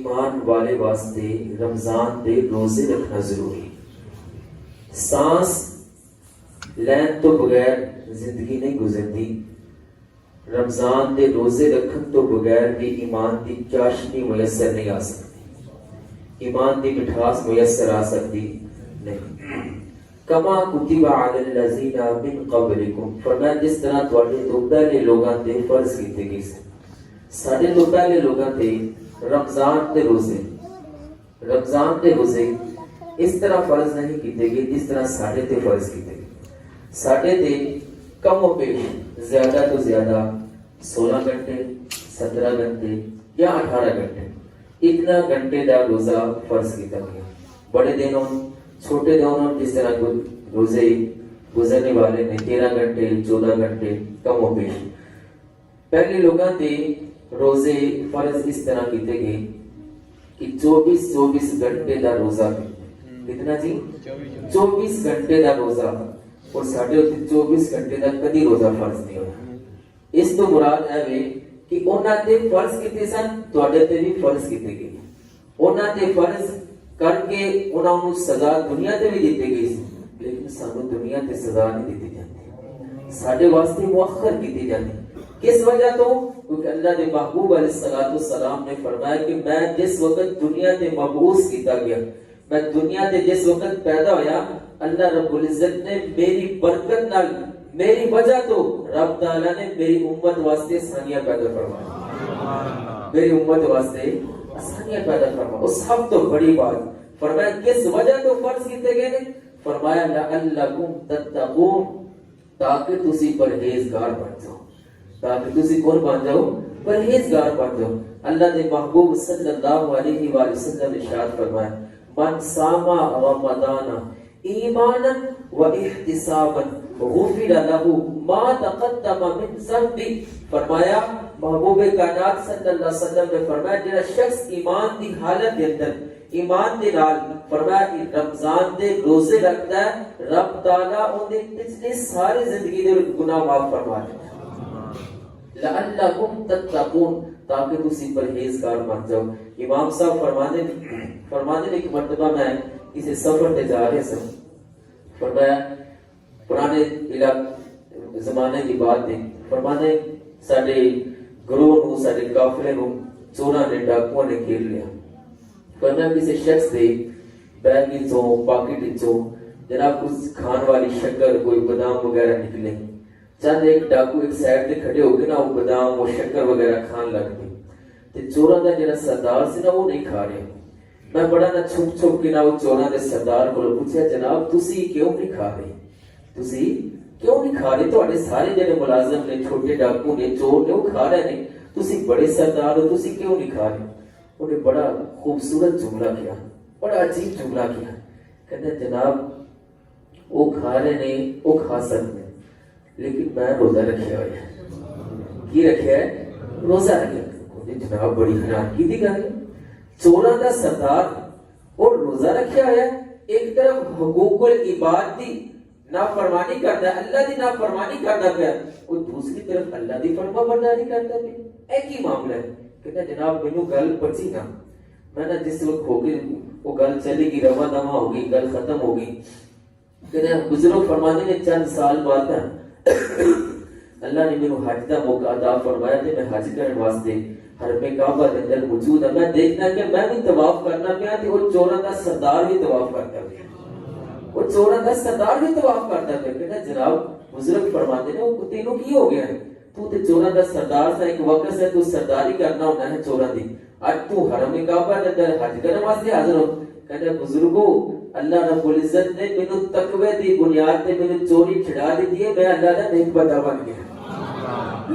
ایمان والے واسطے رمضان دے روزے رکھنا ضروری. سانس لین تو بغیر زندگی نہیں گزرتی. رمضان دے روزے رکھن تو بغیر بھی ایمان دی چاشنی میسر نہیں آ سکتی, ایمان دی مٹھاس میسر آ سکتی نہیں. کما کتب علی الذین من قبلکم, فرمایا جس طرح تواڈے تو پہلے لوگاں تے فرض کیتے گئے سن. ساڈے تو پہلے لوگاں تے رمضان تے روزے اس طرح فرض نہیں کیتے گئے جس طرح ساڈے تے فرض کیتے گئے. ساڈے تے کم و بیش زیادہ تو زیادہ 16 گھنٹے 17 گھنٹے یا 18 گھنٹے اتنا گھنٹے دا روزہ فرض کیتا گیا. بڑے دنوں چھوٹے دنوں جس طرح روزے گزرنے والے نے 13 گھنٹے 14 گھنٹے کم و بیش. پہلے لوگاں تے روزے فرض اس طرح کیتے گئے کہ 24 گھنٹے دا روزہ. کتنا جی؟ 24 گھنٹے دا روزہ. اور ساڈے اوتے 24 گھنٹے دا کدی روزہ فرض نہیں ہویا. اس تو مراد ہے کہ انہاں تے فرض کیتے سن, تواڈے تے بھی فرض کیتے گئے. انہاں تے فرض کر کے انہاں نوں سزا دنیا تے بھی دتی گئی سی, لیکن سانو دنیا تے سزا نہیں دتی جاندی, ساڈے واسطے مؤخر کیتی جاندی. کس وجہ تو کیونکہ اللہ دے محبوب علیہ الصلوۃ والسلام نے فرمایا کہ میں جس وقت دنیا تے مبعوث کیتا گیا, میں دنیا تے جس وقت پیدا ہویا, اللہ رب العزت نے میری برکت نال میری وجہ تو رب تعالیٰ نے میری امت واسطے آسانیاں پیدا فرمائی. میری امت واسطے آسانیاں پیدا فرمائی. اس سب تو بڑی بات فرمایا کس وجہ تو فرض کیتے گئے نے, فرمایا لعلکم تتقون, تاکہ تسی پرہیزگار بن جاؤ, تاکہ تسی کون بن جاؤ؟ پرہیزگار بن جاؤ. اللہ دے محبوب صلی اللہ علیہ وآلہ وسلم نے ارشاد فرمایا من صام رمضان ایمانا و احتسابا غفر له ما تقدم من ذنبه. فرمایا محبوب کائنات صلی اللہ علیہ وسلم نے فرمایا جڑا شخص ایمان دی حالت دے اندر ایمان دے نال فرمایا رمضان دے روزے رکھتا ہے, رب تعالیٰ اون دی پچھلی ساری زندگی دے گناہ معاف فرما دیتا ہے. لعلکم تتقون, تاکہ تسی پرہیزگار بن جاؤ. امام صاحب فرمانے ایک مرتبہ میں کسی سفر تے جا رہے سن, فرمایا پرانے زمانے کی بات ہے, فرمانے ساڈے گروہ نو ساڈے قافلے نو چوراں نے ڈاکوؤں نے گھیر لیا. فرمایا کسی شخص دے بیگ وچوں پاکٹ وچوں جناب کچھ کھان والی شکر کوئی بادام وغیرہ نکلے. چند ایک ڈاکو ایک سائڈ تے کھڑے ہو کے نا وہ بادام وہ شکر وغیرہ کھان لگ گئے. تے چوراں دا جڑا سردار سی نا وہ نہیں کھا رہا. میں بڑا نہ چھپ کے نا وہ چوراں دے سردار کو پوچھا جناب تسی کیوں نہیں کھا رہے, تسی کیوں نہیں کھا رہے؟ تواڈے سارے جڑے ملازم نے چھوٹے ڈاکو نے چور نے وہ کھا رہے نے, تسی بڑے سردار ہو تسی کیوں نہیں کھا رہے؟ انہیں بڑا خوبصورت جملہ کیا, بڑا عجیب جملہ کیا. کہتے جناب وہ کھا رہے نے وہ کھا سکتے لیکن میں روزہ رکھیا ہوا ہے. کی رکھیا ہے؟ روزہ رکھیا. جناب بڑی حیرانگی دی گل ہے, چوراں دا سردار اور روزہ رکھیا ہوا ہے, ایک طرف حقوق العباد دی نافرمانی کرتا ہے, اللہ دی نافرمانی کرتا پیا, اور دوسری طرف اللہ دی فرما برداری کرتا پیا. ایک ہی معاملہ ہے. کہتا جناب مینوں گل پچی نا, میں نا جس وقت ہو گئی وہ گل چلی گئی, رواں دواں ہو گئی, گل ختم ہو گئی. کہتے بزرگ فرمانے نے چند سال بعد اللہ نے میرے حج کا موقع عطا فرمایا تے میں حج کرنے واسطے حرم کعبہ کے اندر موجود ہوں. میں دیکھنا کہ میں بھی طواف کرنا پیا تے وہ چوراں دا سردار بھی طواف کرتا پیا, وہ چوراں دا سردار بھی طواف کرتا پیا. کہتا جناب بزرگ فرماتے نے وہ تینوں کی ہو گیا ہے, تو تے چوراں دا سردار تھا, ایک وقت سے تو سرداری کرنا ہوتا ہے چوراں دی, اج تو حرم کعبہ کے اندر حج کرنے واسطے حاضر ہو. کہتے بزرگو اللہ رب العزت نے مینوں تقوی دی بنیاد تے مینوں چوری چھڑا دی ہے, میں اللہ دا نیک بندہ بن گیا.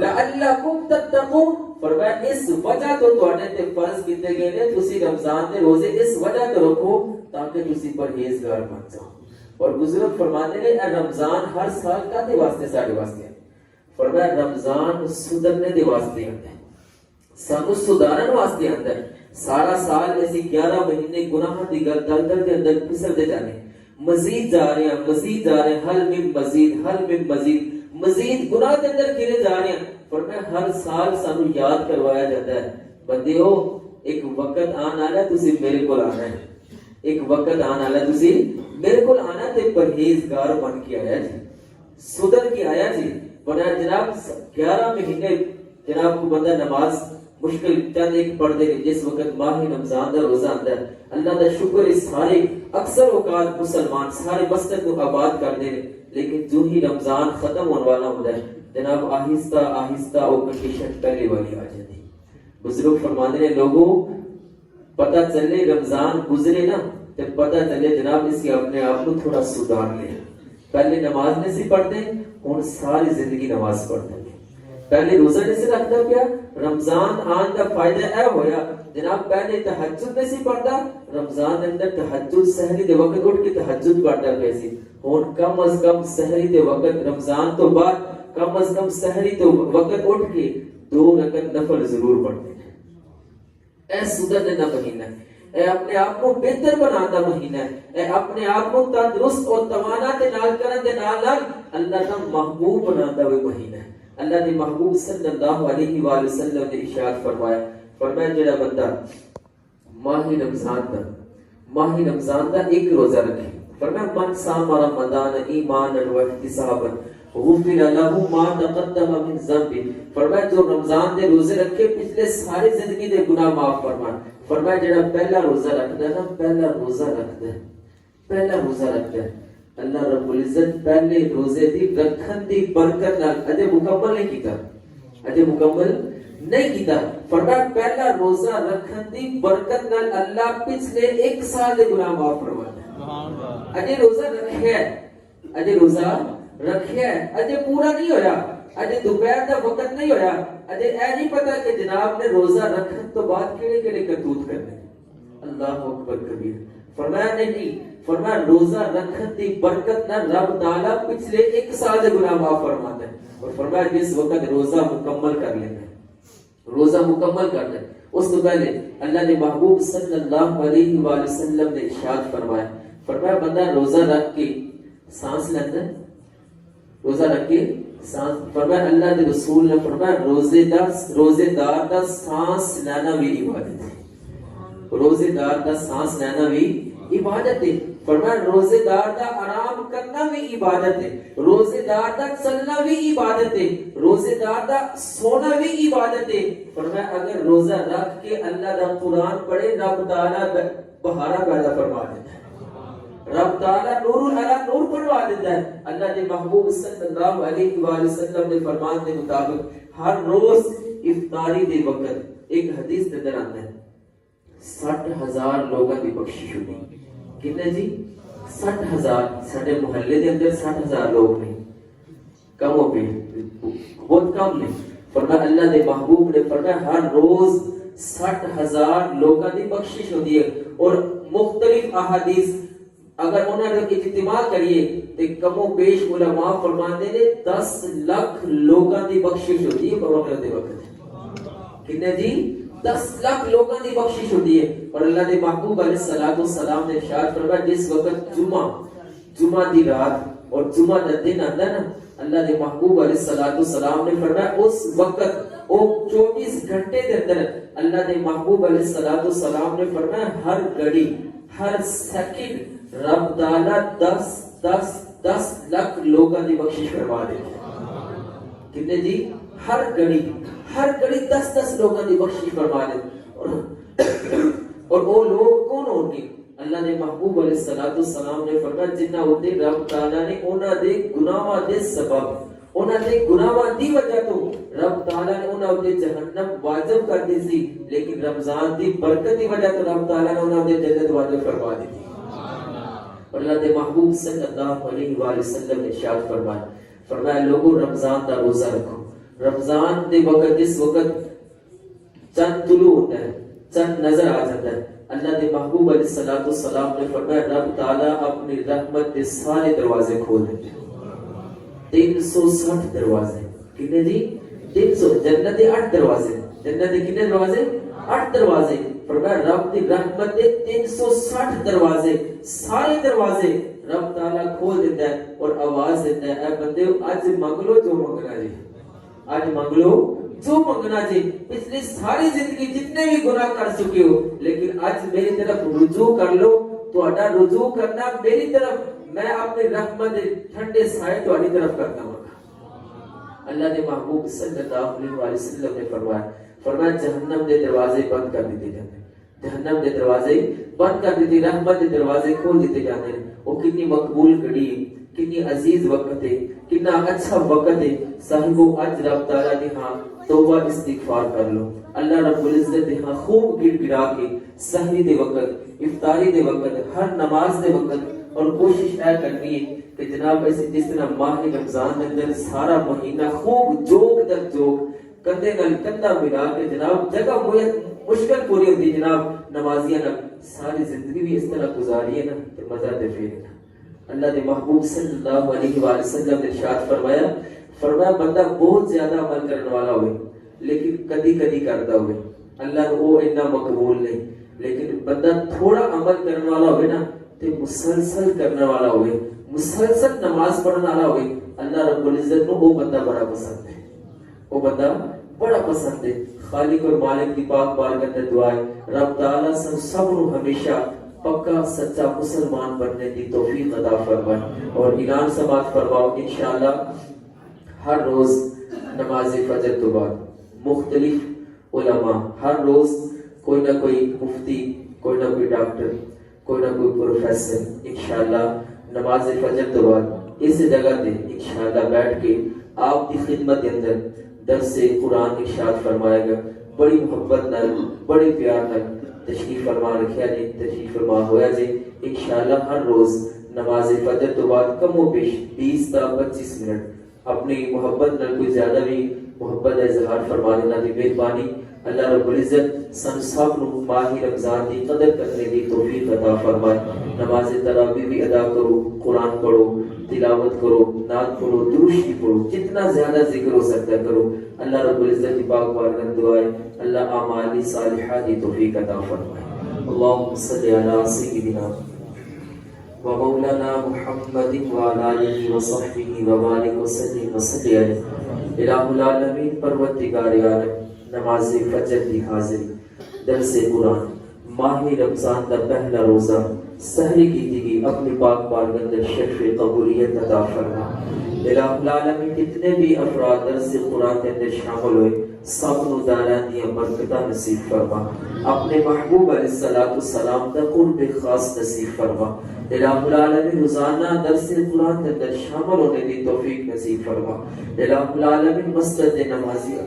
لعلکم تتقون, فرمایا اس وجہ تو تواڈے تے فرض کیتے گئے نے, تسی رمضان دے روزے اس وجہ تو رکھو تاکہ تسی پرہیزگار بن جاؤ. اور بزرگ فرماتے نے رمضان ہر سال کدے واسطے ساڈے واسطے ہے. فرمایا رمضان سدھرنے دے واسطے ہے, سانو سدھارن واسطے ہے. سارا سال ایسی 11 مہینے گناہ دی گل دلدل دے اندر پھسلتے جانے, مزید جا رہے ہیں, حل من مزید گناہ کے اندر گرے جا رہے ہیں. فرمایا ہر سال سانو یاد کروایا جاتا ہے بندیو ایک وقت آن آنا تسی میرے کو آنا ہے, ایک وقت آن آنا تسی میرے کو آنا تے پرہیزگار بن کے آیا جی, سدھر کے آیا جی. ورنہ جناب 11 مہینے جناب کو بندہ نماز مشکل چند ایک پڑھ دے, جس وقت ماہ رمضان دا روزہ آندا ہے اللہ دا شکر اس سارے اکثر اوقات مسلمان سارے مسجد کو آباد کر دے, لیکن جو ہی رمضان ختم ہونے والا ہوتا ہے جناب آہستہ آہستہ وہ کنڈیشن پہلے والی آ جاتی. بزرگ فرماتے ہیں لوگوں پتہ چلے رمضان گزرے نا تو پتہ چلے جناب اس کی اپنے آپ کو تھوڑا سدھار لے. پہلے نماز نہیں سی پڑھتے, ہوں ساری زندگی نماز پڑھتے ہیں. پہلے روزہ نہیں سی رکھتا پیا, رمضان آن کا فائدہ اے ہویا جناب پہلے تہجد نہیں سی پڑھتا, رمضان کے اندر تہجد سحری دے وقت اٹھ کے تہجد پڑھتا پیا سی. ہوں کم از کم سحری دے وقت رمضان تو بعد کم از کم سحری تو وقت اٹھ کے 2 رکعت نفل ضرور پڑھتے ہیں. اے سدھر دینا مہینہ ہے, اے اپنے آپ کو بہتر بنانا مہینہ ہے, اے اپنے آپ کو تندرست اور توانا دے نال کرن دے نال اللہ کا محبوب بنانا ہوئے مہینہ ہے. اللہ نے محبوب صلی اللہ علیہ وآلہ وسلم نے ارشاد فرمایا جڑا بندہ ماہ رمضان دا ایک روزہ رکھے, فرمایا من صام رمضان ایمانا واحتسابا غفر له ما تقدم من ذنبه, فرمایا جو رمضان دے روزے رکھے پچھلے ساری زندگی دے گناہ معاف فرمائے. فرمایا جڑا پہلا روزہ رکھدا ہے نا, پہلا روزہ رکھدا ہے اللہ رب العزت پہلے روزے دی رکھن دی برکت نال اجے مکمل نہیں کیتا. فرمایا پہلا روزہ رکھن دی برکت نال اللہ پچھلے 1 سال دے گناہ معاف فرماتا ہے. اجے روزہ رکھیا ہے اجے پورا نہیں ہویا, اجے دوپہر دا وقت نہیں ہویا, اجے اے نہیں پتا کہ جناب نے روزہ رکھن تو بعد کیڑے کرتوت کرنے. اللہ اکبر کبیر. فرمایا نہیں, فرمایا روزہ رکھن دی برکت نہ رب تعالی پچھلے 1 سال دے گناہ معاف فرماتا ہے. اور فرمایا جس وقت روزہ مکمل کر لیتا ہے اس تو پہلے اللہ نے محبوب صلی اللہ علیہ وآلہ وسلم نے ارشاد فرمایا بندہ روزہ رکھ کے سانس لیتا ہے, فرمایا اللہ کے رسول نے فرمایا روزے دار دا سانس لینا بھی عبادت ہے. روزے دار دا سانس لینا بھی عبادت ہے. فرمایا روزے دار دا آرام کرنا بھی عبادت ہے, روزے دار دا چلنا بھی عبادت ہے, روزے دار دا سونا بھی عبادت ہے. فرمایا اگر روزہ رکھ کے اللہ دا قرآن پڑھے رب تعالی بہارا پیدا فرما دیتا ہے, رب تعالی نور علی نور پڑھوا دیتا ہے. اللہ کے محبوب صلی اللہ علیہ وآلہ وسلم نے فرمان کے مطابق ہر روز افطاری دے وقت ایک حدیث کے اندر آتا ہے 60,000 لوگوں کی بخشش ہوئی. کتنے جی 60,000. سارے محلے دے اندر 60,000 لوگ نہیں, کم ہو گئے, بہت کم نہیں. فرمایا اللہ کے محبوب نے فرمایا ہر روز 60,000 لوگوں کی بخشش ہوتی ہے. اور مختلف احادیث اگر انہوں نے اجتماع کریے تو کم و بیش علماء فرماتے ہیں 10 لاکھ لوگوں کی بخشش ہوتی ہے بروقت دے وقت. کتنے جی 10 لاکھ لوگوں کی بخشش ہوتی ہے. اور اللہ کے محبوب علیہ السلام نے ارشاد فرمایا جس وقت جمعہ دی رات اور جمعہ دا دن آتا ہے نا, اللہ کے محبوب علیہ السلام نے فرمایا اس وقت وہ 24 گھنٹے کے اندر اللہ کے محبوب علیہ السلام نے فرمایا ہر گھڑی ہر سیکنڈ رب تعالی 10 لاکھ لوگوں کی بخشش فرما دیتے ہیں. کتنے جی ہر گھڑی 10 لوگوں کی بخشش فرما دیتے. اور وہ لوگ کون ہوں گے؟ اللہ نے محبوب علیہ السلام نے فرمایا جنہ ہوتے رب تعالی نے انہاں دے گناہاں دے سبب انہاں دے گناہاں دی وجہ تو رب تعالی نے انہاں تے جہنم واجب کر دی سی, لیکن رمضان دی برکت دی وجہ تو رب تعالی نے انہاں تے جنت واجب فرما دی تھی. اور اللہ کے محبوب صلی اللہ علیہ وآلہ وسلم نے ارشاد فرمایا لوگوں رمضان دا روزہ رکھو. رمضان دے وقت جس وقت چند طلوع ہوتا ہے, چند نظر آ جاتا ہے, اللہ کے محبوب علیہ السلام نے فرمایا رب تعالی اپنی رحمت کے سارے دروازے کھول دیتے ہیں. 360 دروازے. کتنے جی 300. جنت کے 8 دروازے. جنت کے کتنے دروازے؟ 8 دروازے. فرمایا رب کی رحمت کے 360 دروازے, سارے دروازے رب تعالی کھول دیتا ہے اور آواز دیتا ہے اے بندے آج منگ لو جو منگنا ہے, آج منگ لو جو منگنا جی پچھلی ساری زندگی جتنے بھی گناہ کر چکے ہو لیکن آج میری طرف رجوع کر لو تو رجوع کرنا میری طرف میں اپنی رحمت ٹھنڈے سائے تو طرف کرتا ہوں اللہ نے محبوب صلی اللہ علیہ وسلم نے فرمایا جہنم دے دروازے بند کر دیتے جاتے جہنم دے دروازے بند کر دیتے رحمت دے دروازے کھول دیتے جاتے ہیں وہ کتنی مقبول گھڑی کتنی عزیز وقت ہے کتنا اچھا وقت ہے صاحبو اج رب تعالیٰ نے ہاں توبہ استغفار کر لو اللہ رب العزت نے ہاں خوب گڑ گڑا کے سحری دے وقت افطاری دے وقت ہر نماز دے وقت اور کوشش اے کرنی ہے کہ جناب ایسے جس طرح ماہ رمضان اندر سارا مہینہ خوب جوگ در جوگ کندھے نال کندھا ملا کے جناب جگہ مشکل پوری ہوتی جناب نمازیاں نہ ساری زندگی بھی اس طرح گزاری ہے نا تو مزہ دے پھر اللہ نے محبوب صلی اللہ علیہ وآلہ وسلم نے ارشاد فرمایا بندہ بہت زیادہ عمل کرنے والا ہوئے لیکن کدی کدی کرتا ہوئے اللہ وہ اتنا مقبول نہیں لیکن بندہ تھوڑا عمل کرنے والا ہوئے نا تو مسلسل کرنے والا ہوئے مسلسل نماز پڑھنے والا ہوئے اللہ رب العزت کو وہ بندہ بڑا پسند ہے وہ بندہ بڑا پسند ہے خالق اور مالک کی پاک بارگاہ میں دعا ہے رب تعالیٰ سب کو ہمیشہ پکا سچا مسلمان بننے کی توفیق عطا فرمائے اور اعلان سماعت فرماؤ انشاءاللہ ہر روز نماز فجر تو بعد مختلف علماء ہر روز کوئی نہ کوئی مفتی کوئی نہ کوئی ڈاکٹر کوئی نہ کوئی پروفیسر انشاءاللہ نماز فجر تو بعد اس جگہ تے انشاءاللہ بیٹھ کے آپ کی خدمت کے اندر درس قرآن ارشاد فرمائے گا بڑی محبت نال بڑے پیار نال تشریف فرما رکھیا جی تشریف فرما ہویا جی انشاءاللہ ہر روز نماز فجر تو بعد کم و بیش 20 تا 25 منٹ اپنی محبت نال کوئی زیادہ بھی محبت اظہار فرما دینا دی مہربانی اللہ رب العزت سن سب نو ماہ رمضان دی قدر کرنے دی توفیق عطا فرمائے نماز تراویح بھی ادا کرو قرآن پڑھو تلاوت کرو نعت پڑھو درود شریف پڑھو جتنا زیادہ ذکر ہو سکتا کرو اللہ رب العزت کی پاک بارگاہ میں دعا ہے اللہ اعمال صالحہ دی توفیق عطا فرمائے اللهم صل علی سیدنا و مولانا محمد و علی آلہ و صحبہ و بارک وسلم وصلی علیہ الہ العالمین پروردگار عالم نماز فجر کی حاضری درس قرآن ماہ رمضان کا پہلا روزہ سحری کی دیگی اپنی پاک بارگاہ اندر شرف قبولیت عطا فرما الہ العالمین کتنے بھی افراد درس قرآن کے اندر شامل ہوئے سب نو داران دیا برکتہ نصیب فرما اپنے محبوب علیہ السلام دا قرب خاص نصیب فرما الہ العالمین روزانہ درس قرآن کے اندر شامل ہونے دی توفیق نصیب فرما الہ العالمین مسجد نمازیہ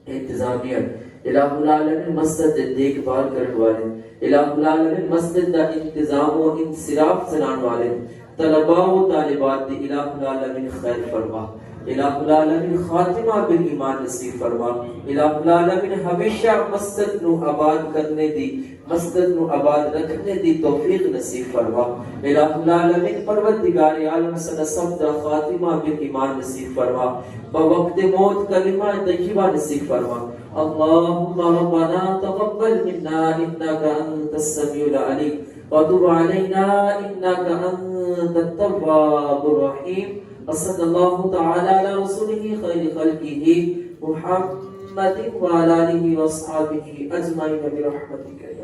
انتظامیہ الہ العالمین مسجد دیکھ بھال کرنے والے الہ العالمین مسجد دا انتظام و انصراف سنان والے طلباء و طالبات دی الہ العالمین خیر فرما الہ العالمین خاتمہ بالایمان نصیب فرما الہ العالمین ہمیشہ مسجد نو آباد کرنے دی مسجد نو آباد رکھنے دی توفیق نصیب فرما الہ العالمین پروردگار عالم صلی سب دا خاتمہ بالایمان نصیب فرما بوقت موت کلمہ طیبہ نصیب فرما اللہم ربنا تقبل منا انکا انت السمیع العلیم وتب علینا انکا انت التواب الرحیم وصلی اللہ تعالی علی رسولہ خیر خلقہ محمد وعلی آلہ واصحابہ اجمعین برحمتک